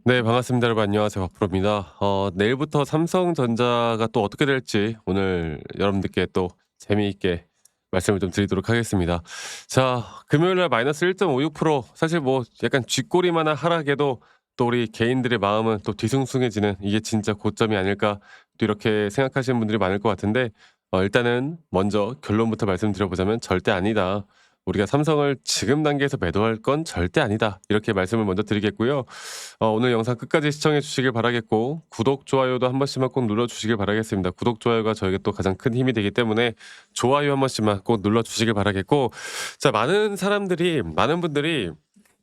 네, 반갑습니다. 여러분 안녕하세요. 박프로입니다. 내일부터 삼성전자가 또 어떻게 될지 오늘 여러분들께 또 재미있게 말씀을 좀 드리도록 하겠습니다. 자, 금요일 날 마이너스 1.56%, 사실 뭐 약간 쥐꼬리만한 하락에도 또 우리 개인들의 마음은 또 뒤숭숭해지는, 이게 진짜 고점이 아닐까 또 이렇게 생각하시는 분들이 많을 것 같은데, 일단은 먼저 결론부터 말씀드려보자면 절대 아니다. 우리가 삼성을 지금 단계에서 매도할 건 절대 아니다. 이렇게 말씀을 먼저 드리겠고요. 오늘 영상 끝까지 시청해 주시길 바라겠고, 구독, 좋아요도 한 번씩만 꼭 눌러 주시길 바라겠습니다. 구독, 좋아요가 저에게 또 가장 큰 힘이 되기 때문에 좋아요 한 번씩만 꼭 눌러 주시길 바라겠고, 자, 많은 분들이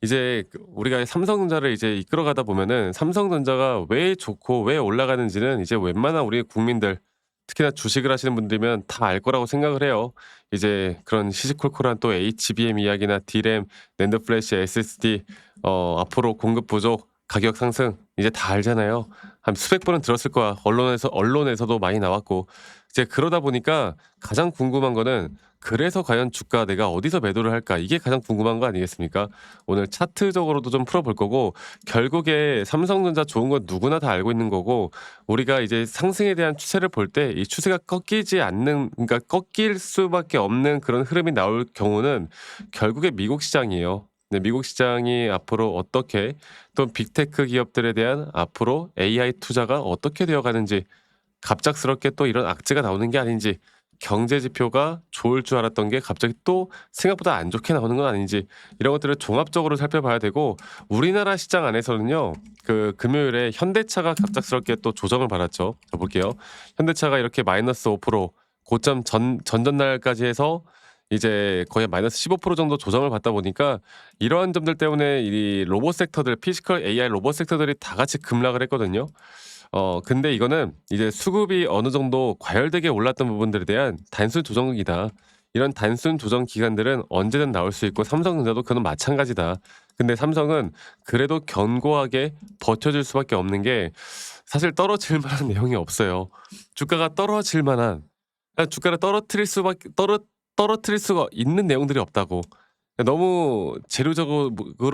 이제 우리가 삼성전자를 이제 이끌어가다 보면은 삼성전자가 왜 좋고 왜 올라가는지는 이제 웬만한 우리 국민들, 특히나 주식을 하시는 분들이면 다 알 거라고 생각을 해요. 이제 그런 시시콜콜한 또 HBM 이야기나 D램, 낸드 플래시, SSD, 앞으로 공급 부족, 가격 상승 이제 다 알잖아요. 한 수백 번은 들었을 거야. 언론에서도 많이 나왔고. 이제 그러다 보니까 가장 궁금한 거는, 그래서 과연 주가 내가 어디서 매도를 할까? 이게 가장 궁금한 거 아니겠습니까? 오늘 차트적으로도 좀 풀어볼 거고, 결국에 삼성전자 좋은 건 누구나 다 알고 있는 거고, 우리가 이제 상승에 대한 추세를 볼 때 이 추세가 꺾이지 않는, 그러니까 꺾일 수밖에 없는 그런 흐름이 나올 경우는 결국에 미국 시장이에요. 네, 미국 시장이 앞으로 어떻게, 또 빅테크 기업들에 대한 앞으로 AI 투자가 어떻게 되어 가는지, 갑작스럽게 또 이런 악재가 나오는 게 아닌지, 경제 지표가 좋을 줄 알았던 게 갑자기 또 생각보다 안 좋게 나오는 건 아닌지, 이런 것들을 종합적으로 살펴봐야 되고, 우리나라 시장 안에서는요. 그 금요일에 현대차가 갑작스럽게 또 조정을 받았죠. 자 볼게요. 현대차가 이렇게 마이너스 5%, 고점 전전날까지 해서 이제 거의 마이너스 15% 정도 조정을 받다 보니까, 이러한 점들 때문에 이 로봇 섹터들, 피지컬 AI 로봇 섹터들이 다 같이 급락을 했거든요. 근데 이거는 이제 수급이 어느 정도 과열되게 올랐던 부분들에 대한 단순 조정이다. 이런 단순 조정 기간들은 언제든 나올 수 있고, 삼성전자도 그건 마찬가지다. 근데 삼성은 그래도 견고하게 버텨줄 수밖에 없는 게, 사실 떨어질 만한 내용이 없어요. 주가가 떨어질 만한, 주가를 떨어뜨릴 수가 있는 내용들이 없다고. 너무 재료적으로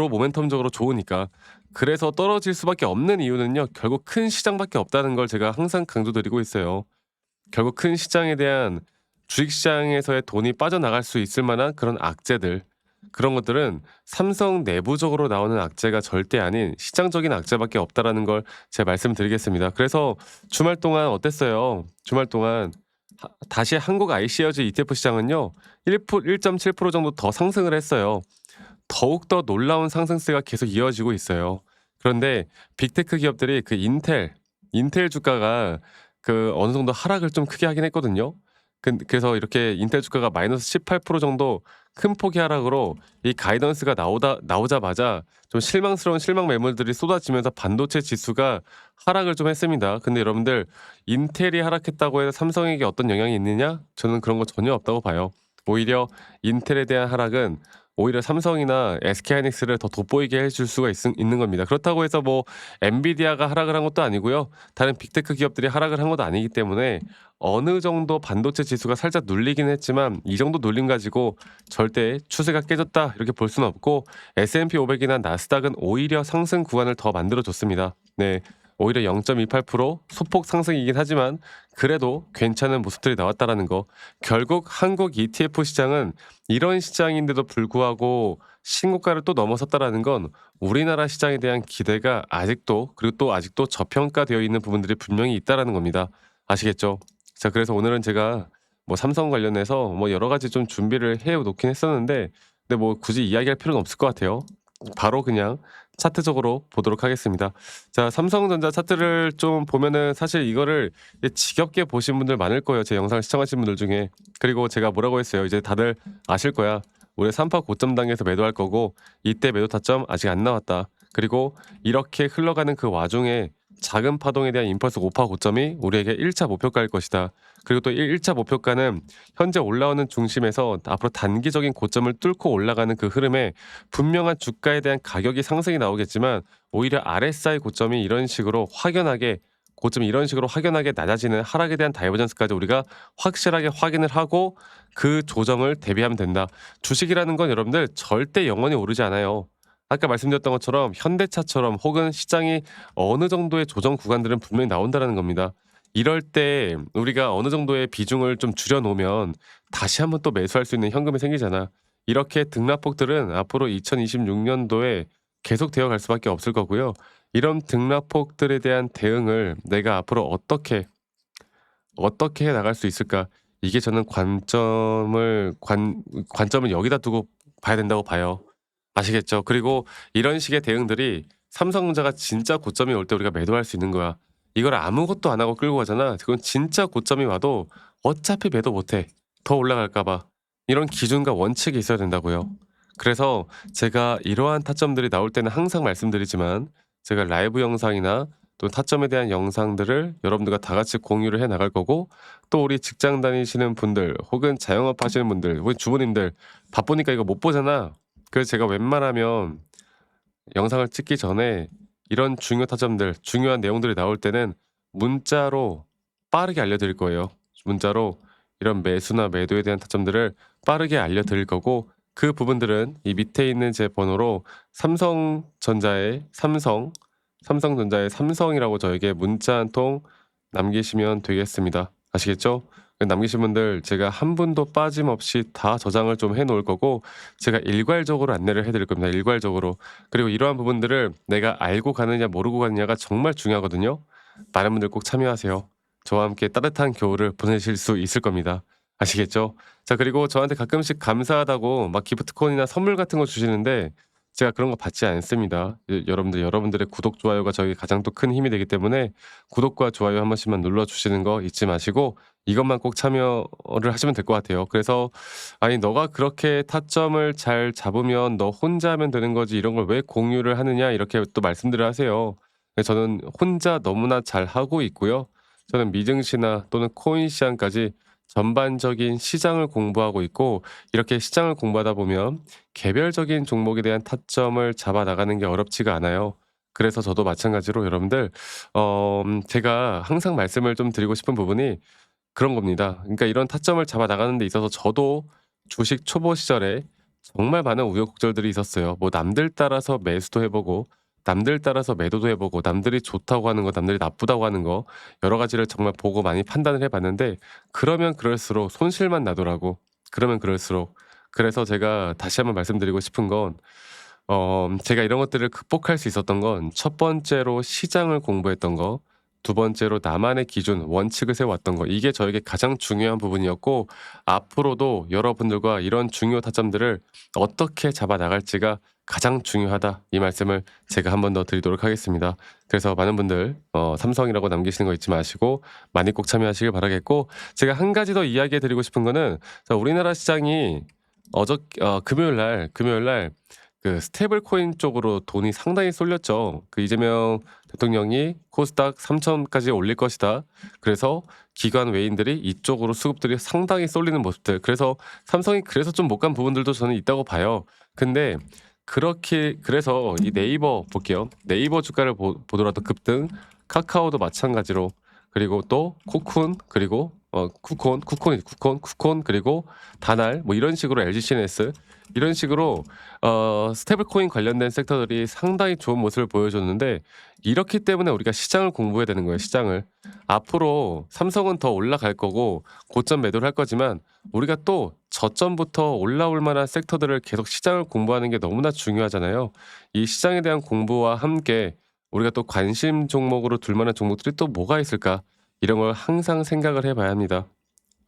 모멘텀적으로 좋으니까. 그래서 떨어질 수밖에 없는 이유는요, 결국 큰 시장밖에 없다는 걸 제가 항상 강조드리고 있어요. 결국 큰 시장에 대한, 주식시장에서의 돈이 빠져나갈 수 있을 만한 그런 악재들, 그런 것들은 삼성 내부적으로 나오는 악재가 절대 아닌 시장적인 악재밖에 없다라는 걸 제가 말씀드리겠습니다. 그래서 주말 동안 어땠어요? 주말 동안 다시 한국 iShares ETF 시장은요, 1.7% 정도 더 상승을 했어요. 더욱더 놀라운 상승세가 계속 이어지고 있어요. 그런데 빅테크 기업들이 그 인텔 주가가 그 어느 정도 하락을 좀 크게 하긴 했거든요. 그래서 이렇게 인텔 주가가 마이너스 18% 정도 큰 폭의 하락으로, 이 가이던스가 나오자마자 좀 실망스러운 실망 매물들이 쏟아지면서 반도체 지수가 하락을 좀 했습니다. 근데 여러분들, 인텔이 하락했다고 해서 삼성에게 어떤 영향이 있느냐? 저는 그런 거 전혀 없다고 봐요. 오히려 인텔에 대한 하락은 오히려 삼성이나 SK하이닉스를 더 돋보이게 해줄 수가 있는 겁니다. 그렇다고 해서 뭐 엔비디아가 하락을 한 것도 아니고요. 다른 빅테크 기업들이 하락을 한 것도 아니기 때문에, 어느 정도 반도체 지수가 살짝 눌리긴 했지만 이 정도 눌림 가지고 절대 추세가 깨졌다 이렇게 볼 수는 없고, S&P 500이나 나스닥은 오히려 상승 구간을 더 만들어 줬습니다. 네. 오히려 0.28% 소폭 상승이긴 하지만 그래도 괜찮은 모습들이 나왔다라는 거. 결국 한국 ETF 시장은 이런 시장인데도 불구하고 신고가를 또 넘어섰다라는 건, 우리나라 시장에 대한 기대가 아직도, 그리고 또 아직도 저평가되어 있는 부분들이 분명히 있다라는 겁니다. 아시겠죠? 자, 그래서 오늘은 제가 뭐 삼성 관련해서 뭐 여러 가지 좀 준비를 해 놓긴 했었는데, 근데 뭐 굳이 이야기할 필요는 없을 것 같아요. 바로 그냥 차트적으로 보도록 하겠습니다. 자, 삼성전자 차트를 좀 보면은 사실 이거를 지겹게 보신 분들 많을 거예요. 제 영상을 시청하신 분들 중에. 그리고 제가 뭐라고 했어요. 이제 다들 아실 거야. 우리 3파 고점 단계에서 매도할 거고, 이때 매도 타점 아직 안 나왔다. 그리고 이렇게 흘러가는 그 와중에 작은 파동에 대한 임펄스 5파 고점이 우리에게 1차 목표가일 것이다. 그리고 또 1차 목표가는 현재 올라오는 중심에서 앞으로 단기적인 고점을 뚫고 올라가는 그 흐름에 분명한 주가에 대한 가격이 상승이 나오겠지만, 오히려 RSI 고점이 이런 식으로 확연하게, 고점이 이런 식으로 확연하게 낮아지는 하락에 대한 다이버전스까지 우리가 확실하게 확인을 하고 그 조정을 대비하면 된다. 주식이라는 건 여러분들 절대 영원히 오르지 않아요. 아까 말씀드렸던 것처럼 현대차처럼 혹은 시장이 어느 정도의 조정 구간들은 분명히 나온다라는 겁니다. 이럴 때 우리가 어느 정도의 비중을 좀 줄여 놓으면 다시 한번 또 매수할 수 있는 현금이 생기잖아. 이렇게 등락폭들은 앞으로 2026 년도에 계속되어 갈 수밖에 없을 거고요. 이런 등락폭들에 대한 대응을 내가 앞으로 어떻게 해 나갈 수 있을까? 이게 저는 관점을 여기다 두고 봐야 된다고 봐요. 아시겠죠? 그리고 이런 식의 대응들이 삼성전자가 진짜 고점이 올 때 우리가 매도할 수 있는 거야. 이걸 아무것도 안 하고 끌고 가잖아. 그건 진짜 고점이 와도 어차피 매도 못 해. 더 올라갈까 봐. 이런 기준과 원칙이 있어야 된다고요. 그래서 제가 이러한 타점들이 나올 때는 항상 말씀드리지만 제가 라이브 영상이나 또 타점에 대한 영상들을 여러분들과 다 같이 공유를 해 나갈 거고, 또 우리 직장 다니시는 분들 혹은 자영업 하시는 분들 혹은 주부님들 바쁘니까 이거 못 보잖아. 그래서 제가 웬만하면 영상을 찍기 전에 이런 중요 타점들, 중요한 내용들이 나올 때는 문자로 빠르게 알려드릴 거예요. 문자로 이런 매수나 매도에 대한 타점들을 빠르게 알려드릴 거고, 그 부분들은 이 밑에 있는 제 번호로 삼성전자의 삼성이라고 저에게 문자 한 통 남기시면 되겠습니다. 아시겠죠? 남기신 분들 제가 한 분도 빠짐없이 다 저장을 좀 해 놓을 거고, 제가 일괄적으로 안내를 해 드릴 겁니다, 일괄적으로. 그리고 이러한 부분들을 내가 알고 가느냐 모르고 가느냐가 정말 중요하거든요. 많은 분들 꼭 참여하세요. 저와 함께 따뜻한 겨울을 보내실 수 있을 겁니다. 아시겠죠? 자, 그리고 저한테 가끔씩 감사하다고 막 기프트콘이나 선물 같은 거 주시는데 제가 그런 거 받지 않습니다. 여러분들의 구독, 좋아요가 저에게 가장 또 큰 힘이 되기 때문에 구독과 좋아요 한 번씩만 눌러 주시는 거 잊지 마시고 이것만 꼭 참여를 하시면 될 것 같아요. 그래서 "아니 너가 그렇게 타점을 잘 잡으면 너 혼자 하면 되는 거지 이런 걸 왜 공유를 하느냐." 이렇게 또 말씀들을 하세요. 근데 저는 혼자 너무나 잘하고 있고요. 저는 미증시나 또는 코인 시장까지 전반적인 시장을 공부하고 있고, 이렇게 시장을 공부하다 보면 개별적인 종목에 대한 타점을 잡아 나가는 게 어렵지가 않아요. 그래서 저도 마찬가지로 여러분들 제가 항상 말씀을 좀 드리고 싶은 부분이 그런 겁니다. 그러니까 이런 타점을 잡아 나가는 데 있어서 저도 주식 초보 시절에 정말 많은 우여곡절들이 있었어요. 뭐 남들 따라서 매수도 해 보고 남들 따라서 매도도 해 보고 남들이 좋다고 하는 거 남들이 나쁘다고 하는 거 여러 가지를 정말 보고 많이 판단을 해 봤는데, 그러면 그럴수록 손실만 나더라고. 그러면 그럴수록. 그래서 제가 다시 한번 말씀드리고 싶은 건 제가 이런 것들을 극복할 수 있었던 건 첫 번째로 시장을 공부했던 거, 두 번째로 나만의 기준, 원칙을 세워왔던 거, 이게 저에게 가장 중요한 부분이었고, 앞으로도 여러분들과 이런 중요 타점들을 어떻게 잡아 나갈지가 가장 중요하다. 이 말씀을 제가 한 번 더 드리도록 하겠습니다. 그래서 많은 분들 삼성이라고 남기시는 거 잊지 마시고 많이 꼭 참여하시길 바라겠고, 제가 한 가지 더 이야기해 드리고 싶은 거는 자, 우리나라 시장이 금요일 날 그 스테이블 코인 쪽으로 돈이 상당히 쏠렸죠. 그 이재명 대통령이 코스닥 3,000까지 올릴 것이다. 그래서 기관 외인들이 이쪽으로 수급들이 상당히 쏠리는 모습들. 그래서 삼성이 그래서 좀 못 간 부분들도 저는 있다고 봐요. 근데 그래서 이 네이버 볼게요. 네이버 주가를 보더라도 급등, 카카오도 마찬가지로, 그리고 또 코쿤, 그리고 쿠콘, 그리고 다날 뭐 이런 식으로 LGCNS 이런 식으로 스테이블 코인 관련된 섹터들이 상당히 좋은 모습을 보여줬는데, 이렇기 때문에 우리가 시장을 공부해야 되는 거예요, 시장을. 앞으로 삼성은 더 올라갈 거고 고점 매도를 할 거지만 우리가 또 저점부터 올라올 만한 섹터들을 계속 시장을 공부하는 게 너무나 중요하잖아요. 이 시장에 대한 공부와 함께 우리가 또 관심 종목으로 둘 만한 종목들이 또 뭐가 있을까? 이런 걸 항상 생각을 해 봐야 합니다.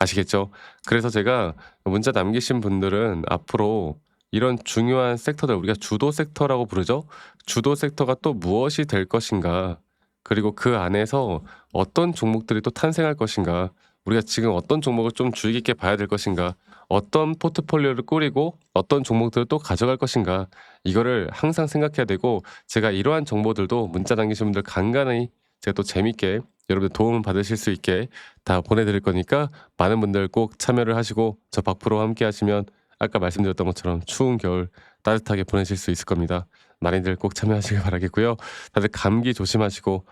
아시겠죠? 그래서 제가 문자 남기신 분들은 앞으로 이런 중요한 섹터들, 우리가 주도 섹터라고 부르죠. 주도 섹터가 또 무엇이 될 것인가? 그리고 그 안에서 어떤 종목들이 또 탄생할 것인가? 우리가 지금 어떤 종목을 좀 주의 깊게 봐야 될 것인가? 어떤 포트폴리오를 꾸리고 어떤 종목들을 또 가져갈 것인가? 이거를 항상 생각해야 되고, 제가 이러한 정보들도 문자 남기신 분들 간간히 제가 또 재밌게 여러분들 도움을 받으실 수 있게 다 보내드릴 거니까 많은 분들 꼭 참여를 하시고 저 박프로와 함께 하시면 아까 말씀드렸던 것처럼 추운 겨울 따뜻하게 보내실 수 있을 겁니다. 많이들 꼭 참여하시길 바라겠고요. 다들 감기 조심하시고,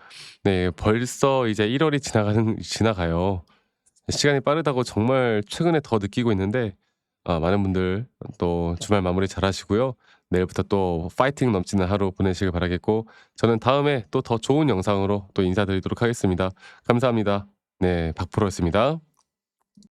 네, 벌써 이제 1월이 지나가요. 시간이 빠르다고 정말 최근에 더 느끼고 있는데 많은 분들 또 주말 마무리 잘 하시고요. 내일부터 또 파이팅 넘치는 하루 보내시길 바라겠고 저는 다음에 또 더 좋은 영상으로 또 인사드리도록 하겠습니다. 감사합니다. 네, 박프로였습니다.